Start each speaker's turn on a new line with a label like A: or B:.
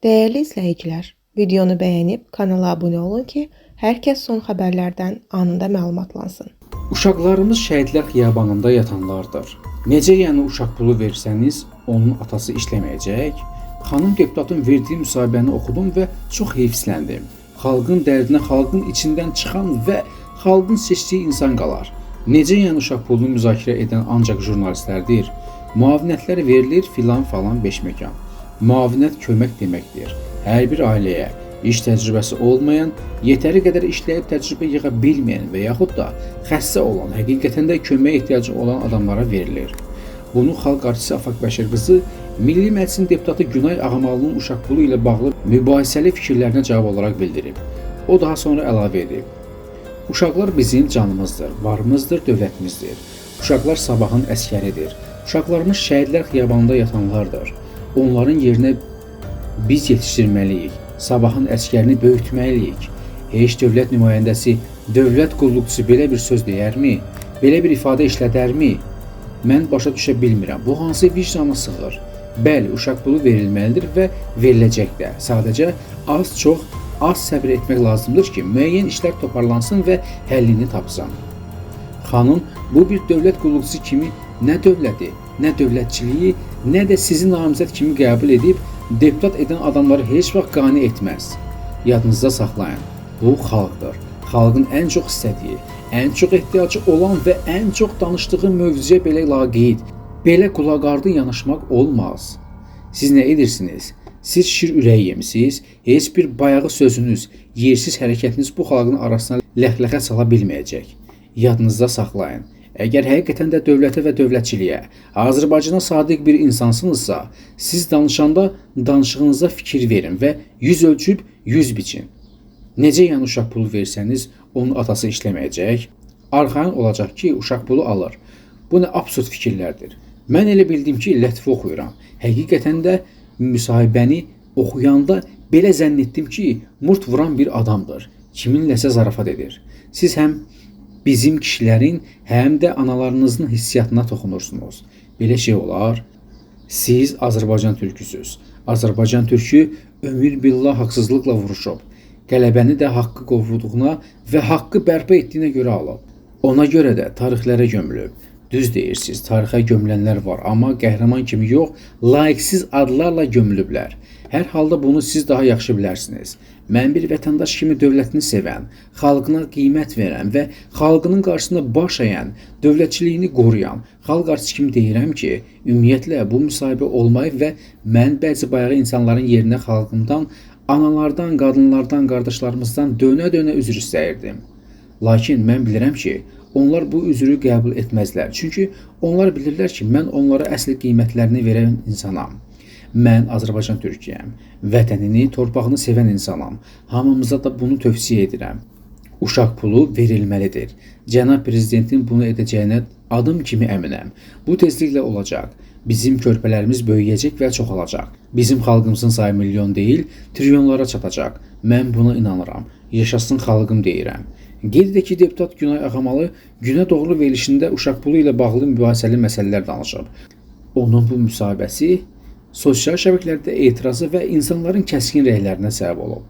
A: Değerli izləyicilər, videonu bəyənib kanala abunə olun ki, hər kəs son xəbərlərdən anında məlumatlansın.
B: Uşaqlarımız şəhidlər xiyabanında yatanlardır. Necə yəni uşaq pulu versəniz, onun atası işləməyəcək? Xanım deputatın verdiyi müsahibəni oxudum və çox heyfsləndim. Xalqın dərdinə xalqın içindən çıxan və xalqın seçdiyi insan qalar. Necə yəni uşaq pulunu müzakirə edən ancaq jurnalistlərdir? Müavinətlər verilir filan falan beş məkan. Müavinət kömək deməkdir. Hər bir ailəyə iş təcrübəsi olmayan, yetəri qədər işləyib təcrübə yığa bilməyən və yaxud da xəstə olan, həqiqətən də köməyə ehtiyacı olan adamlara verilir. Bunu xalq artisti Afaq Bəşirqızı Milli Məclisin deputatı Günay Ağamalının uşaq pulu ilə bağlı mübahisəli fikirlərinə cavab olaraq bildirib. O daha sonra əlavə edib: Uşaqlar bizim canımızdır, varımızdır, dövlətimizdir. Uşaqlar sabahın əskəridir. Uşaqlarımız şəhidlər xiyabanında yatanlardır. Onların yerinə biz yetişdirməliyik. Sabahın əskərini böyütməliyik. Heç dövlət nümayəndəsi, dövlət qulluqçusu belə bir söz deyərmi? Belə bir ifadə işlədərmi? Mən başa düşə bilmirəm. Bu hansı vicdana sığır? Bəli, uşaq pulu verilməlidir və veriləcək də. Sadəcə az səbir etmək lazımdır ki, müəyyən işlər toparlansın və həllini tapsın. Xanım bu bir dövlət qulluqçusu kimi nə dövləti, nə dövlətçiliyi, nə də sizi namizəd kimi qəbul edib deputat edən adamları heç vaxt qane etməz. Yadınızda saxlayın, bu xalqdır. Xalqın ən çox istədiyi, ən çox ehtiyacı olan və ən çox danışdığı mövzuya belə laqeyd, belə qulaqardı yanaşmaq olmaz. Siz nə edirsiniz? Siz şir ürəyi yemisiniz, heç bir bayağı sözünüz, yersiz hərəkətiniz bu xalqın arasına ləxləxə sala bilməyəcək. Yadınızda saxlayın. Əgər həqiqətən də dövlətə və dövlətçiliyə, Azərbaycana sadiq bir insansınızsa, siz danışanda danışığınıza fikir verin və yüz ölçüb yüz biçin. Necə yəni uşaq pulu versəniz, onun atası işləməyəcək? Arxayın olacaq ki, uşaq pulu alır. Bu nə absurd fikirlərdir. Mən elə bildim ki, lətif oxuyuram. Həqiqətən də müsahibəni oxuyanda belə zənn etdim ki, murt vuran bir adamdır. Kiminləsə zarafat edir. Siz həm bizim kişilərin, həm də analarınızın hissiyatına toxunursunuz. Belə şey olar. Siz Azərbaycan türküsüz. Azərbaycan türkü ömür billah haqsızlıqla vuruşub. Qələbəni də haqqı qovduğuna və haqqı bərpa etdiyinə görə alıb. Ona görə də tarixlərə gömülüb. Düz deyirsiniz, tarixə gömülənlər var, amma qəhrəman kimi yox, layiqsiz adlarla gömülüblər. Hər halda bunu siz daha yaxşı bilərsiniz. Mən bir vətəndaş kimi dövlətini sevən, xalqına qiymət verən və xalqının qarşısında baş əyən, dövlətçiliyini qoruyan, xalq artisti kimi deyirəm ki, ümumiyyətlə bu müsahibə olmayıb və mən bəzi bayağı insanların yerinə xalqımdan, analardan, qadınlardan, qardaşlarımızdan dönə-dönə üzr istəyirdim. Lakin mən bilirəm ki, onlar bu üzrü qəbul etməzlər. Çünki onlar bilirlər ki, mən onlara əsl qiymətlərini verən insanam. Mən Azərbaycan türküyəm. Vətənini, torpağını sevən insanam. Hamımıza da bunu tövsiyə edirəm. Uşaq pulu verilməlidir. Cənab Prezidentin bunu edəcəyinə adım kimi əminəm. Bu tezliklə olacaq. Bizim körpələrimiz böyüyəcək və çoxalacaq. Bizim xalqımızın sayı milyon deyil, trilyonlara çatacaq. Mən buna inanıram. Yaşasın xalqım deyirəm. Qeyd edək ki, deputat Günay Ağamalı günə doğru verilişində uşaq pulu ilə bağlı mübahisəli məsələlər danışıb. Onun bu müsahibəsi sosial şəbəkələrdə etirazı və insanların kəskin rəylərinə səbəb olub.